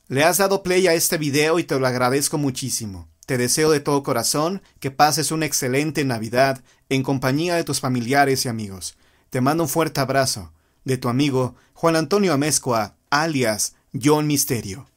Le has dado play a este video y te lo agradezco muchísimo. Te deseo de todo corazón que pases una excelente Navidad en compañía de tus familiares y amigos. Te mando un fuerte abrazo de tu amigo Juan Antonio Amezcua, alias John Misterio.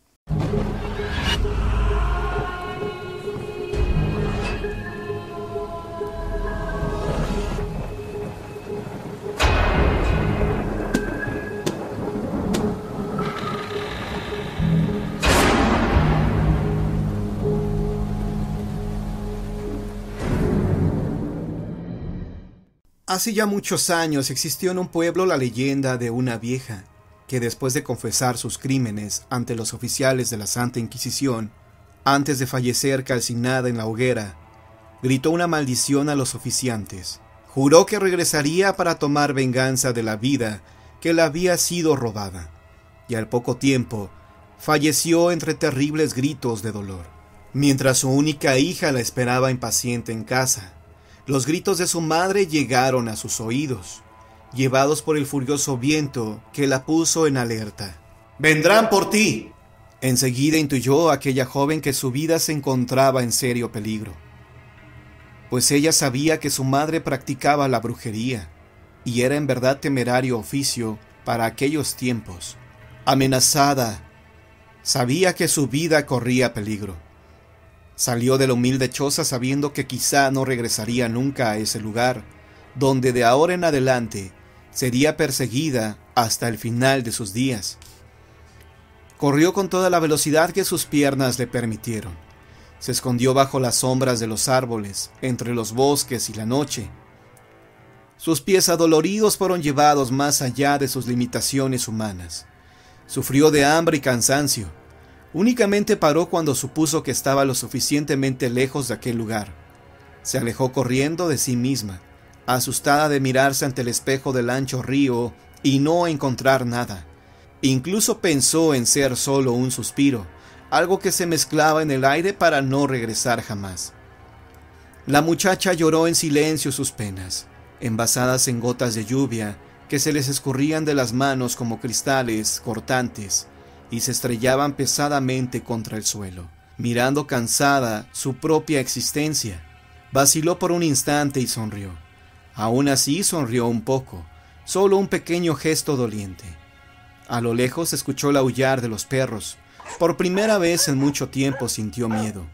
Hace ya muchos años existió en un pueblo la leyenda de una vieja que, después de confesar sus crímenes ante los oficiales de la Santa Inquisición, antes de fallecer calcinada en la hoguera, gritó una maldición a los oficiantes. Juró que regresaría para tomar venganza de la vida que le había sido robada, y al poco tiempo falleció entre terribles gritos de dolor. Mientras su única hija la esperaba impaciente en casa, los gritos de su madre llegaron a sus oídos, llevados por el furioso viento que la puso en alerta. ¡Vendrán por ti! Enseguida intuyó aquella joven que su vida se encontraba en serio peligro, pues ella sabía que su madre practicaba la brujería, y era en verdad temerario oficio para aquellos tiempos. Amenazada, sabía que su vida corría peligro. Salió de la humilde choza sabiendo que quizá no regresaría nunca a ese lugar, donde de ahora en adelante sería perseguida hasta el final de sus días. Corrió con toda la velocidad que sus piernas le permitieron. Se escondió bajo las sombras de los árboles, entre los bosques y la noche. Sus pies adoloridos fueron llevados más allá de sus limitaciones humanas. Sufrió de hambre y cansancio. Únicamente paró cuando supuso que estaba lo suficientemente lejos de aquel lugar. Se alejó corriendo de sí misma, asustada de mirarse ante el espejo del ancho río y no encontrar nada. Incluso pensó en ser solo un suspiro, algo que se mezclaba en el aire para no regresar jamás. La muchacha lloró en silencio sus penas, envasadas en gotas de lluvia que se les escurrían de las manos como cristales cortantes, y se estrellaban pesadamente contra el suelo. Mirando cansada su propia existencia, vaciló por un instante y sonrió. Aún así sonrió un poco, solo un pequeño gesto doliente. A lo lejos escuchó el aullar de los perros. Por primera vez en mucho tiempo sintió miedo.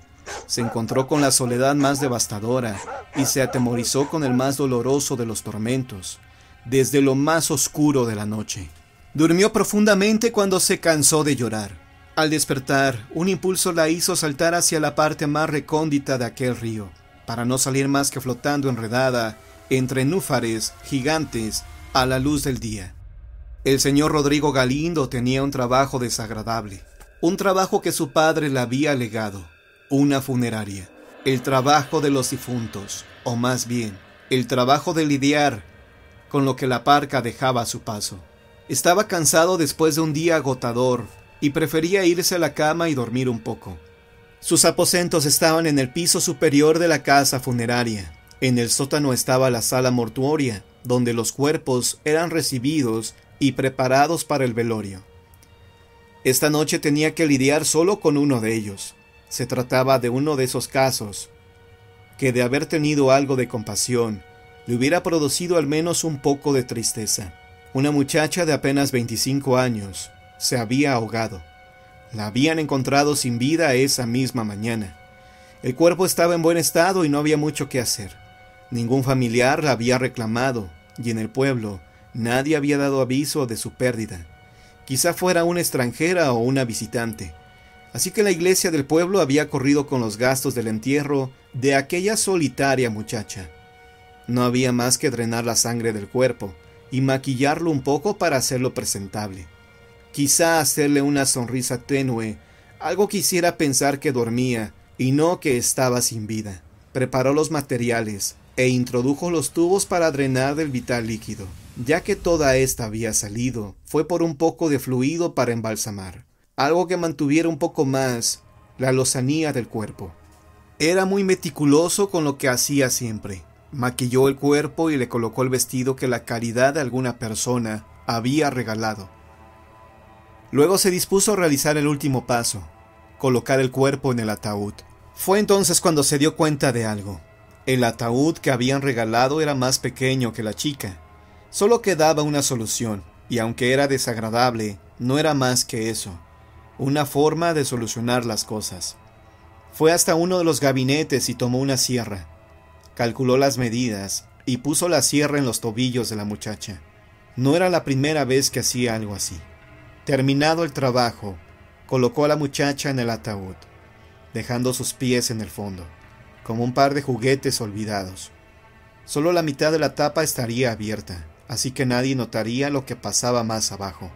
Se encontró con la soledad más devastadora y se atemorizó con el más doloroso de los tormentos, desde lo más oscuro de la noche. Durmió profundamente cuando se cansó de llorar. Al despertar, un impulso la hizo saltar hacia la parte más recóndita de aquel río, para no salir más que flotando enredada entre núfares gigantes a la luz del día. El señor Rodrigo Galindo tenía un trabajo desagradable, un trabajo que su padre le había legado, una funeraria, el trabajo de los difuntos, o más bien, el trabajo de lidiar con lo que la parca dejaba a su paso. Estaba cansado después de un día agotador y prefería irse a la cama y dormir un poco. Sus aposentos estaban en el piso superior de la casa funeraria. En el sótano estaba la sala mortuoria, donde los cuerpos eran recibidos y preparados para el velorio. Esta noche tenía que lidiar solo con uno de ellos. Se trataba de uno de esos casos que, de haber tenido algo de compasión, le hubiera producido al menos un poco de tristeza. Una muchacha de apenas 25 años se había ahogado. La habían encontrado sin vida esa misma mañana. El cuerpo estaba en buen estado y no había mucho que hacer. Ningún familiar la había reclamado, y en el pueblo nadie había dado aviso de su pérdida. Quizá fuera una extranjera o una visitante. Así que la iglesia del pueblo había corrido con los gastos del entierro de aquella solitaria muchacha. No había más que drenar la sangre del cuerpo y maquillarlo un poco para hacerlo presentable. Quizá hacerle una sonrisa tenue, algo que hiciera pensar que dormía y no que estaba sin vida. Preparó los materiales e introdujo los tubos para drenar del vital líquido. Ya que toda esta había salido, fue por un poco de fluido para embalsamar, algo que mantuviera un poco más la lozanía del cuerpo. Era muy meticuloso con lo que hacía siempre. Maquilló el cuerpo y le colocó el vestido que la caridad de alguna persona había regalado. Luego se dispuso a realizar el último paso, colocar el cuerpo en el ataúd. Fue entonces cuando se dio cuenta de algo. El ataúd que habían regalado era más pequeño que la chica. Solo quedaba una solución, y aunque era desagradable, no era más que eso, una forma de solucionar las cosas. Fue hasta uno de los gabinetes y tomó una sierra. Calculó las medidas y puso la sierra en los tobillos de la muchacha. No era la primera vez que hacía algo así. Terminado el trabajo, colocó a la muchacha en el ataúd, dejando sus pies en el fondo, como un par de juguetes olvidados. Solo la mitad de la tapa estaría abierta, así que nadie notaría lo que pasaba más abajo.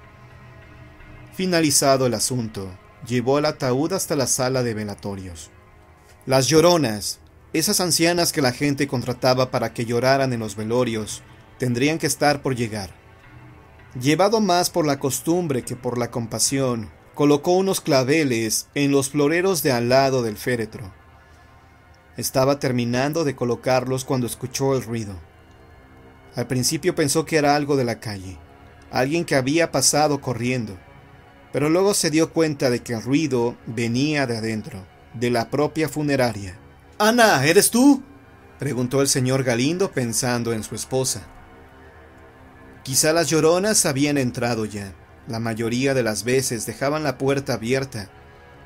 Finalizado el asunto, llevó el ataúd hasta la sala de velatorios. Las lloronas, esas ancianas que la gente contrataba para que lloraran en los velorios, tendrían que estar por llegar. Llevado más por la costumbre que por la compasión, colocó unos claveles en los floreros de al lado del féretro. Estaba terminando de colocarlos cuando escuchó el ruido. Al principio pensó que era algo de la calle, alguien que había pasado corriendo, pero luego se dio cuenta de que el ruido venía de adentro, de la propia funeraria. «Ana, ¿eres tú?», preguntó el señor Galindo pensando en su esposa. Quizá las lloronas habían entrado ya. La mayoría de las veces dejaban la puerta abierta,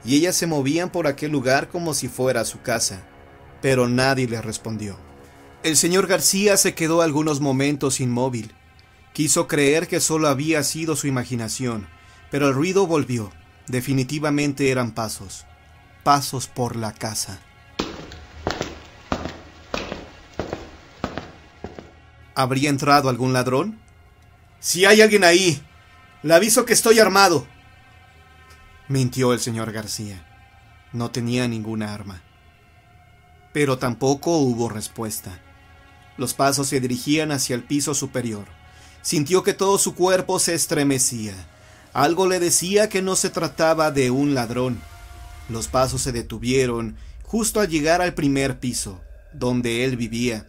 y ellas se movían por aquel lugar como si fuera su casa, pero nadie le respondió. El señor García se quedó algunos momentos inmóvil. Quiso creer que solo había sido su imaginación, pero el ruido volvió. Definitivamente eran pasos. Pasos por la casa. ¿Habría entrado algún ladrón? «Si hay alguien ahí, le aviso que estoy armado», mintió el señor García. No tenía ninguna arma. Pero tampoco hubo respuesta. Los pasos se dirigían hacia el piso superior. Sintió que todo su cuerpo se estremecía. Algo le decía que no se trataba de un ladrón. Los pasos se detuvieron justo al llegar al primer piso, donde él vivía.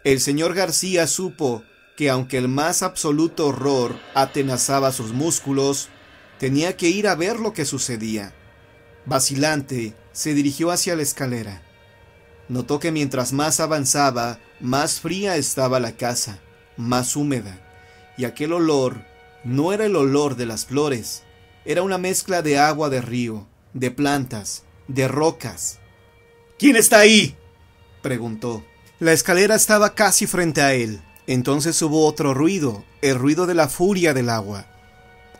El señor García supo que aunque el más absoluto horror atenazaba sus músculos, tenía que ir a ver lo que sucedía. Vacilante, se dirigió hacia la escalera. Notó que mientras más avanzaba, más fría estaba la casa, más húmeda, y aquel olor no era el olor de las flores, era una mezcla de agua de río, de plantas, de rocas. «¿Quién está ahí?», preguntó. La escalera estaba casi frente a él. Entonces hubo otro ruido, el ruido de la furia del agua.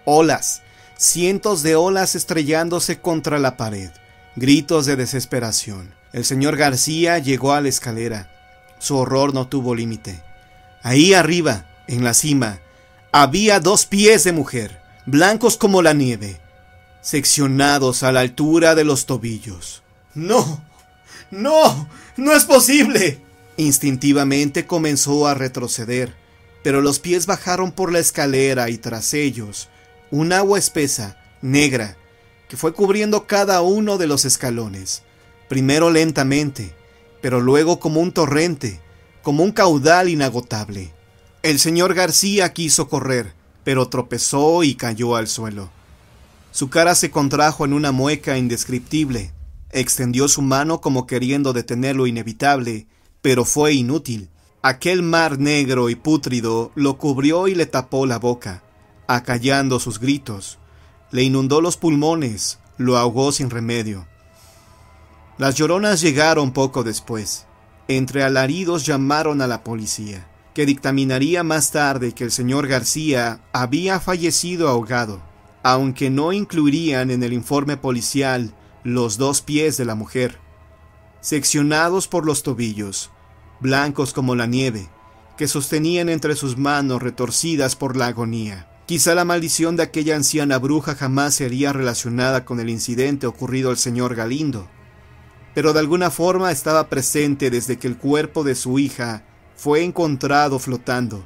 Olas, cientos de olas estrellándose contra la pared, gritos de desesperación. El señor García llegó a la escalera. Su horror no tuvo límite. Ahí arriba, en la cima, había 2 pies de mujer, blancos como la nieve, seccionados a la altura de los tobillos. «¡No! ¡No! ¡No es posible!». Instintivamente comenzó a retroceder, pero los pies bajaron por la escalera y tras ellos, un agua espesa, negra, que fue cubriendo cada uno de los escalones, primero lentamente, pero luego como un torrente, como un caudal inagotable. El señor García quiso correr, pero tropezó y cayó al suelo. Su cara se contrajo en una mueca indescriptible. Extendió su mano como queriendo detener lo inevitable, pero fue inútil. Aquel mar negro y pútrido lo cubrió y le tapó la boca, acallando sus gritos. Le inundó los pulmones, lo ahogó sin remedio. Las lloronas llegaron poco después. Entre alaridos llamaron a la policía, que dictaminaría más tarde que el señor García había fallecido ahogado, aunque no incluirían en el informe policial los 2 pies de la mujer, seccionados por los tobillos, blancos como la nieve, que sostenían entre sus manos retorcidas por la agonía. Quizá la maldición de aquella anciana bruja jamás sería relacionada con el incidente ocurrido al señor Galindo, pero de alguna forma estaba presente desde que el cuerpo de su hija fue encontrado flotando,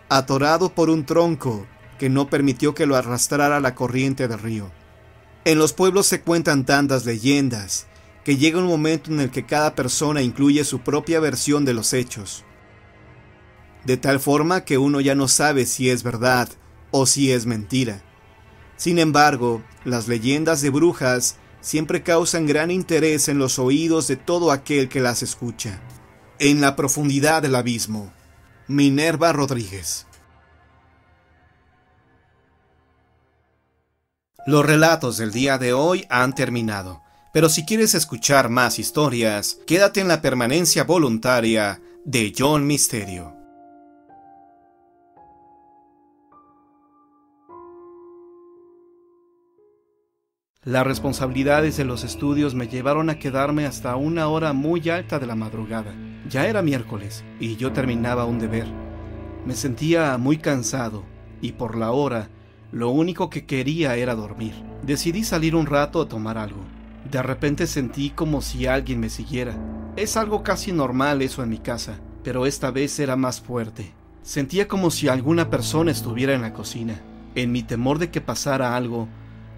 atorado por un tronco que no permitió que lo arrastrara la corriente del río. En los pueblos se cuentan tantas leyendas que llega un momento en el que cada persona incluye su propia versión de los hechos, de tal forma que uno ya no sabe si es verdad o si es mentira. Sin embargo, las leyendas de brujas siempre causan gran interés en los oídos de todo aquel que las escucha. En la profundidad del abismo, Minerva Rodríguez. Los relatos del día de hoy han terminado, pero si quieres escuchar más historias, quédate en la permanencia voluntaria de John Misterio. Las responsabilidades de los estudios me llevaron a quedarme hasta una hora muy alta de la madrugada. Ya era miércoles y yo terminaba un deber. Me sentía muy cansado y por la hora lo único que quería era dormir. Decidí salir un rato a tomar algo. De repente sentí como si alguien me siguiera. Es algo casi normal eso en mi casa, pero esta vez era más fuerte. Sentía como si alguna persona estuviera en la cocina. En mi temor de que pasara algo,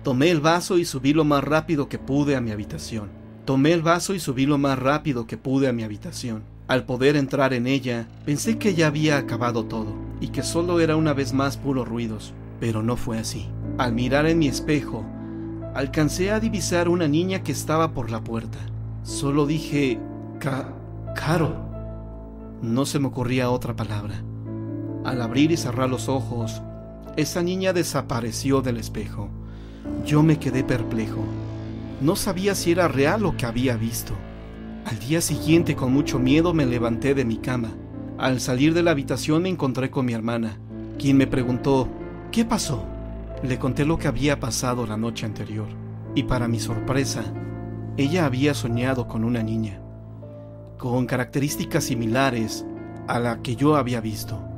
tomé el vaso y subí lo más rápido que pude a mi habitación. Al poder entrar en ella, pensé que ya había acabado todo y que solo era una vez más puros ruidos, pero no fue así. Al mirar en mi espejo, alcancé a divisar una niña que estaba por la puerta. Solo dije, Caro. No se me ocurría otra palabra. Al abrir y cerrar los ojos, esa niña desapareció del espejo. Yo me quedé perplejo. No sabía si era real lo que había visto. Al día siguiente, con mucho miedo, me levanté de mi cama. Al salir de la habitación me encontré con mi hermana, quien me preguntó, ¿qué pasó? Le conté lo que había pasado la noche anterior, y para mi sorpresa, ella había soñado con una niña, con características similares a la que yo había visto.